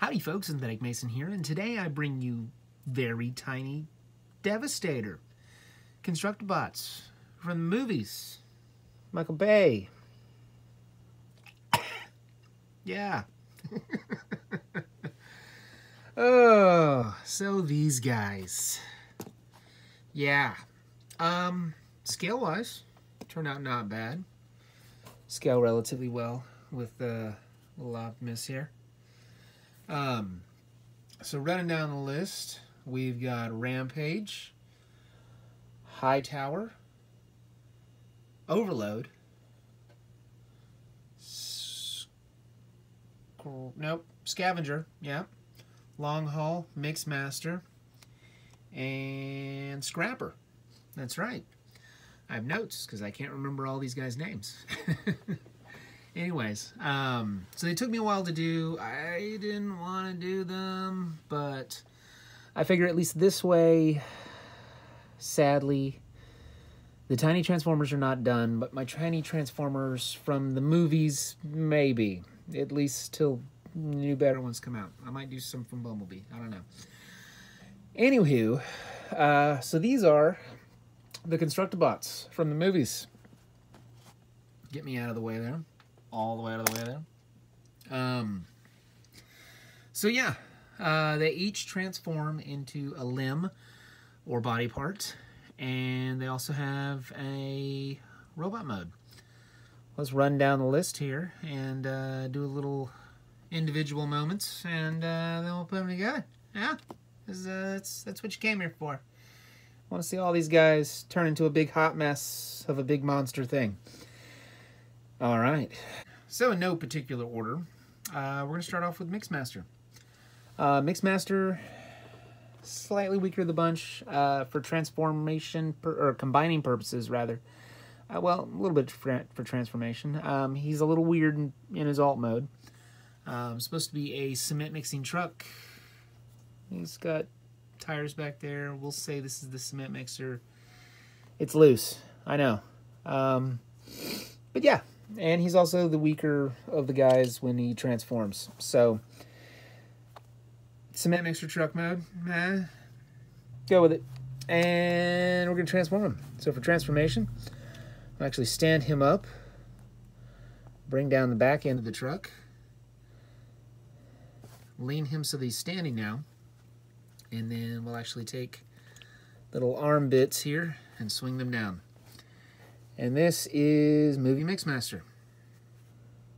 Howdy folks, Synthetic Mason here, and today I bring you Very Tiny Devastator. Constructabots from the movies. Michael Bay. Yeah. Oh, so these guys. Yeah. Scale-wise, turned out not bad. Scale relatively well with little Optimus here. So running down the list, we've got Rampage, Hightower, Overload, Scavenger, yeah, Long Haul, Mixmaster, and Scrapper. That's right. I have notes because I can't remember all these guys' names. Anyways, so they took me a while to do. I didn't want to do them, but I figure at least this way, sadly, the Tiny Transformers are not done, but my Tiny Transformers from the movies, maybe. At least till new, better ones come out. I might do some from Bumblebee. I don't know. Anywho, so these are the Constructabots from the movies. Get me out of the way there. All the way out of the way there. So yeah, they each transform into a limb or body part, and they also have a robot mode. Let's run down the list here and do a little individual moments, and then we'll put them together. Yeah, that's what you came here for. I want to see all these guys turn into a big hot mess of a big monster thing. All right. So in no particular order, we're going to start off with Mixmaster. Mixmaster, slightly weaker of the bunch for transformation, or combining purposes, rather. Well, a little bit for transformation. He's a little weird in his alt mode. Supposed to be a cement mixing truck. He's got tires back there. We'll say this is the cement mixer. It's loose, I know. But yeah. And he's also the weaker of the guys when he transforms. So, cement mixer truck mode, go with it. And we're going to transform him. So for transformation, I'll actually stand him up, bring down the back end of the truck, lean him so that he's standing now, and then we'll actually take little arm bits here and swing them down. And this is Movie Mixmaster.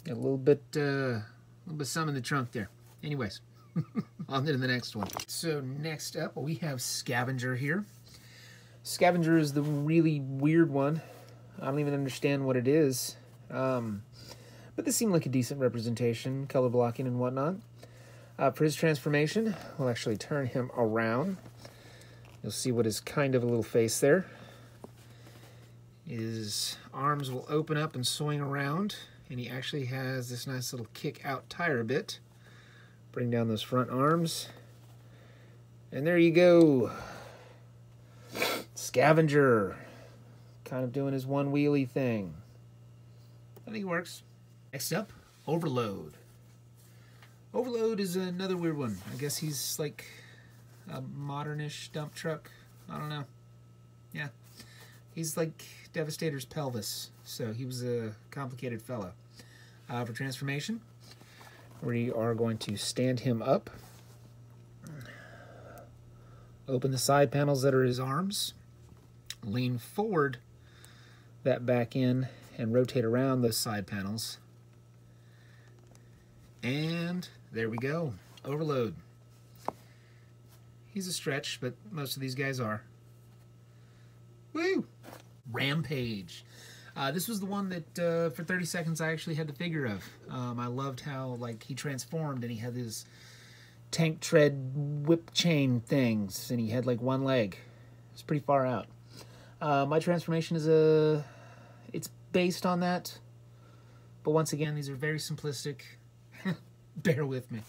Got a little bit some in the trunk there. Anyways, on to the next one. So next up, we have Scavenger here. Scavenger is the really weird one. I don't even understand what it is. But this seemed like a decent representation, color blocking and whatnot. For his transformation, we'll actually turn him around. You'll see what is kind of a little face there. His arms will open up and swing around, and he actually has this nice little kick out tire bit. Bring down those front arms, and there you go. Scavenger, kind of doing his one wheelie thing. I think it works. Next up, Overload. Overload is another weird one. I guess he's like a modernish dump truck. I don't know. Yeah. He's like Devastator's pelvis, so he was a complicated fellow. For transformation, we are going to stand him up, open the side panels that are his arms, lean forward that back end, and rotate around those side panels. And there we go, Overload. He's a stretch, but most of these guys are. Woo! Rampage. This was the one that for 30 seconds I actually had the figure of. I loved how like he transformed and he had his tank tread whip chain things and he had like one leg. It's pretty far out. My transformation is it's based on that, but once again these are very simplistic. Bear with me.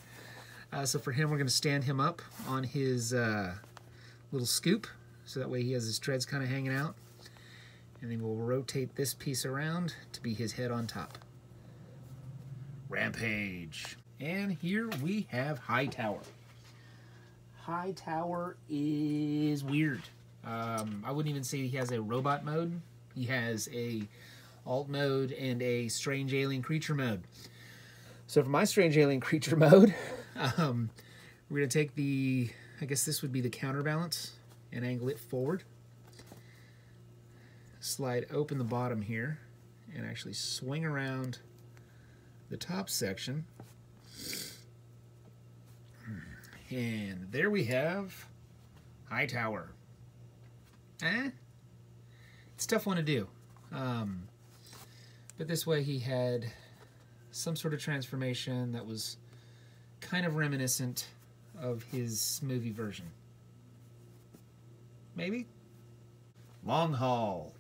So for him, we're going to stand him up on his little scoop, so that way he has his treads kind of hanging out. And then we'll rotate this piece around to be his head on top. Rampage. And here we have Hightower. Hightower is weird. I wouldn't even say he has a robot mode. He has a alt mode and a strange alien creature mode. So for my strange alien creature mode, we're going to take the, I guess this would be the counterbalance, and angle it forward. Slide open the bottom here and actually swing around the top section. And there we have Hightower. It's a tough one to do. But this way he had some sort of transformation that was kind of reminiscent of his movie version. Maybe? Long haul.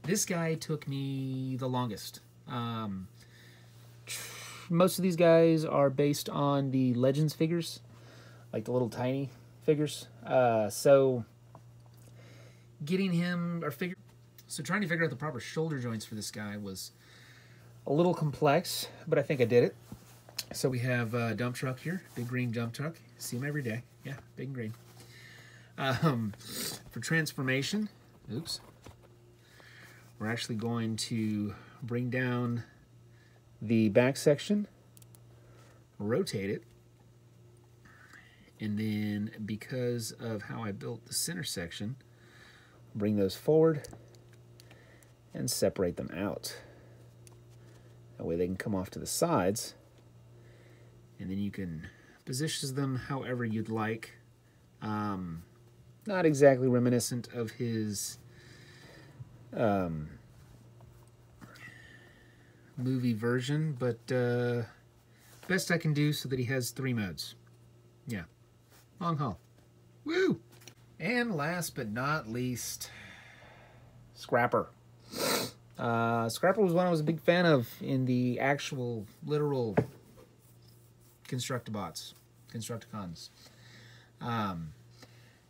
This guy took me the longest. Most of these guys are based on the Legends figures, like the little tiny figures. So getting him, so trying to figure out the proper shoulder joints for this guy was a little complex, but I think I did it. So we have a dump truck here, big green dump truck. See him every day. Yeah, big and green. For transformation, oops, we're actually going to bring down the back section, rotate it, and then because of how I built the center section, bring those forward and separate them out. That way they can come off to the sides, and then you can position them however you'd like. Not exactly reminiscent of his movie version, but best I can do so that he has 3 modes. Yeah, long haul. Woo! And last but not least, Scrapper. Scrapper was one I was a big fan of in the actual, literal Constructabots, Constructicons.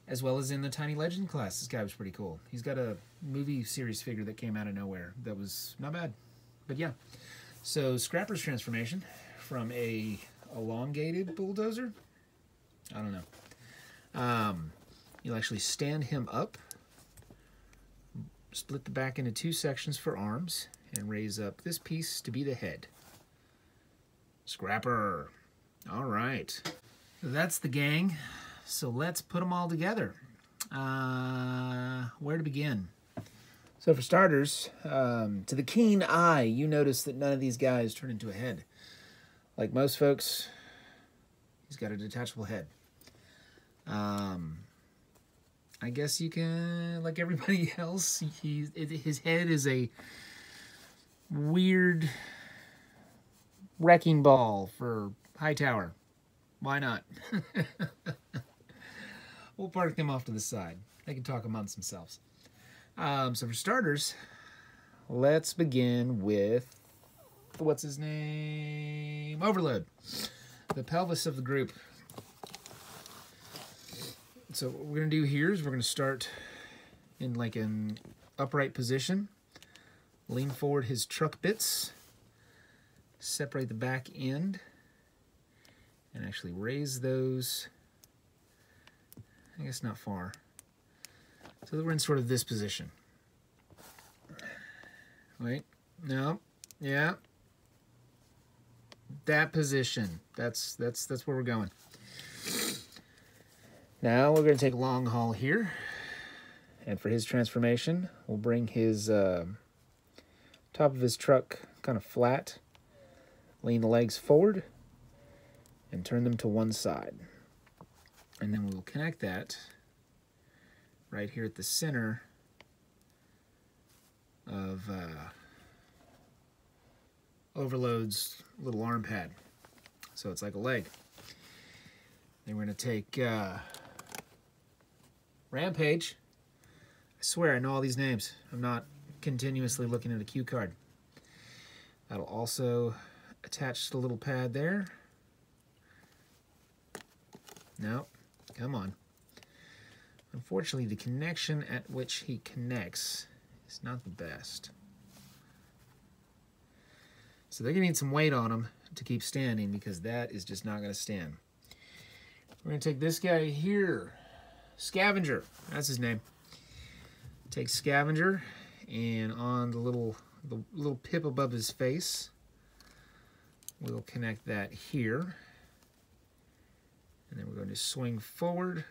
As well as in the Tiny Legend class. This guy was pretty cool. He's got a movie series figure that came out of nowhere that was not bad. But yeah. So Scrapper's transformation from a elongated bulldozer, I don't know. You'll actually stand him up, split the back into 2 sections for arms, and raise up this piece to be the head. Scrapper. All right. That's the gang. So let's put them all together. Where to begin? So for starters, to the keen eye, you notice that none of these guys turn into a head. Like most folks, he's got a detachable head. I guess you can, like everybody else, his head is a weird wrecking ball for Hightower. Why not? We'll park them off to the side. They can talk amongst themselves. So for starters, let's begin with, what's his name? Overload. The pelvis of the group. So what we're going to do here is we're going to start in like an upright position. Lean forward his truck bits. Separate the back end. And actually raise those, I guess not far, so that we're in sort of this position. Wait, no, yeah, that position. That's where we're going. Now we're going to take a long haul here, and for his transformation, we'll bring his top of his truck kind of flat, lean the legs forward, and turn them to one side. And then we'll connect that right here at the center of Overload's little arm pad. So it's like a leg. Then we're going to take Rampage. I swear I know all these names. I'm not continuously looking at a cue card. That'll also attach to the little pad there. No, come on. Unfortunately, the connection at which he connects is not the best. So they're going to need some weight on him to keep standing, because that is just not going to stand. We're going to take this guy here, Scavenger, that's his name. Take Scavenger, and on the little pip above his face, we'll connect that here. And then we're going to swing forward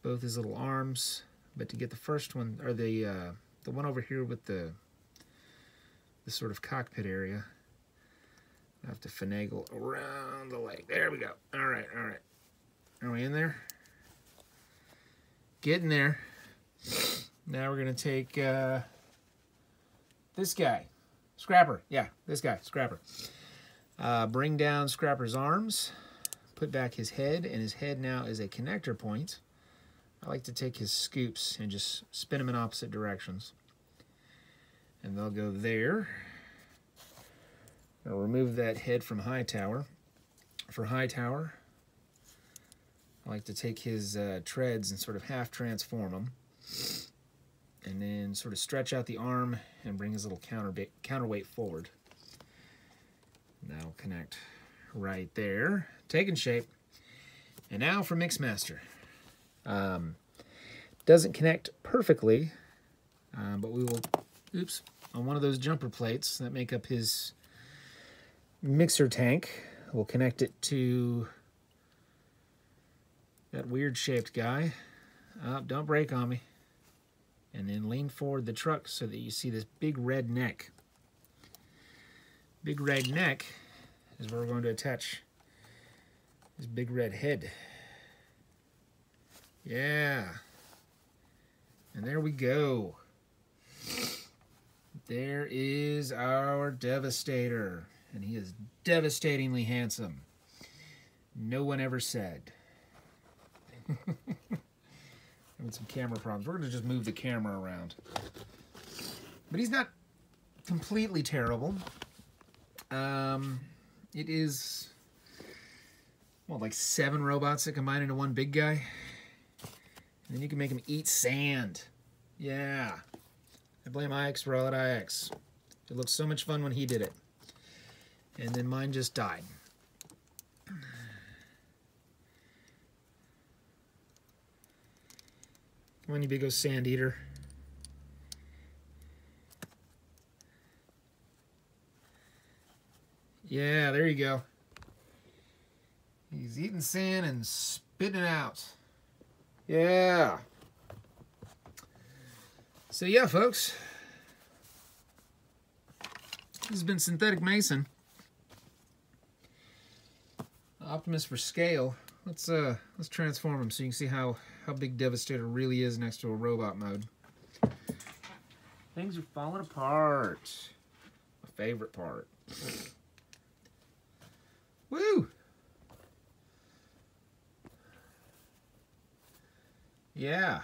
both his little arms. But to get the first one, or the one over here with the sort of cockpit area, I have to finagle around the leg. There we go. All right, all right. Are we in there? Getting there. Now we're going to take this guy, Scrapper. Yeah, this guy, Scrapper. Bring down Scrapper's arms, put back his head, and his head now is a connector point. I like to take his scoops and just spin them in opposite directions. And they'll go there. I'll remove that head from Hightower. For Hightower, I like to take his treads and sort of half transform them. And then sort of stretch out the arm and bring his little counterweight forward. And that'll connect right there. Taking shape. And now for Mixmaster. Doesn't connect perfectly, but we will, on one of those jumper plates that make up his mixer tank, we'll connect it to that weird shaped guy. Don't break on me. And then lean forward the truck so that you see this big red neck. Big red neck is where we're going to attach this big red head. Yeah. And there we go. There is our Devastator. And he is devastatingly handsome. No one ever said. Having some camera problems. We're going to just move the camera around. But he's not completely terrible. It is, well, like 7 robots that combine into one big guy. And then you can make him eat sand. Yeah. I blame IX for all at IX. It looked so much fun when he did it. And then mine just died. Come on, you big old sand eater. Yeah, there you go. He's eating sand and spitting it out. Yeah. So yeah, folks. This has been Synthetic Mason. Optimus for scale. Let's transform him so you can see how big Devastator really is next to a robot mode. Things are falling apart. My favorite part. Woo! Yeah.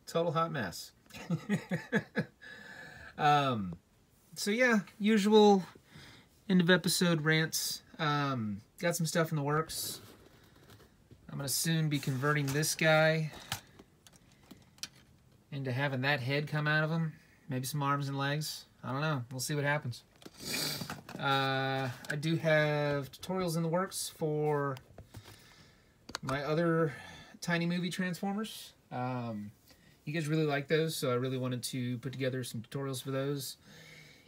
Total hot mess. So yeah, usual end of episode rants. Got some stuff in the works. I'm going to soon be converting this guy into having that head come out of him. Maybe some arms and legs. I don't know. We'll see what happens. I do have tutorials in the works for my other tiny movie Transformers. You guys really like those, so I really wanted to put together some tutorials for those.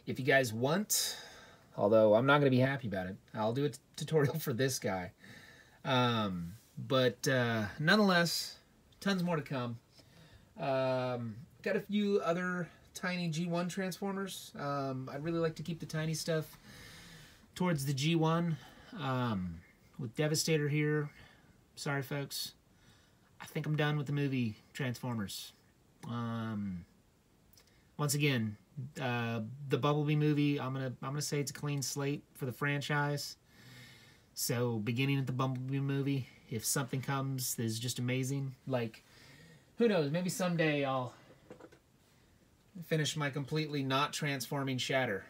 If you guys want, although I'm not going to be happy about it, I'll do a tutorial for this guy. But nonetheless, tons more to come. Got a few other tiny G1 Transformers. I'd really like to keep the tiny stuff towards the G1. With Devastator here, sorry folks, I think I'm done with the movie Transformers. Once again, the Bumblebee movie, I'm gonna say it's a clean slate for the franchise. So beginning at the Bumblebee movie, if something comes that is just amazing, like, who knows, maybe someday I'll finish my completely not transforming Shatter.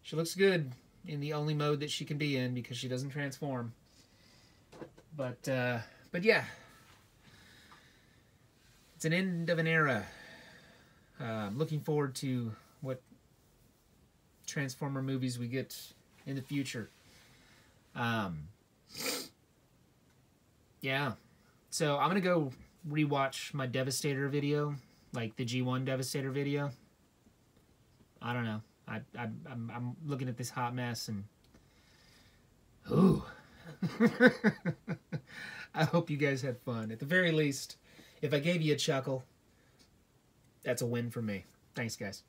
She looks good in the only mode that she can be in because she doesn't transform. But yeah, it's an end of an era. I'm looking forward to what Transformer movies we get in the future. Yeah. So I'm going to go rewatch my Devastator video, like the G1 Devastator video. I don't know. I'm looking at this hot mess and... Ooh. I hope you guys had fun. At the very least, if I gave you a chuckle, that's a win for me. Thanks, guys.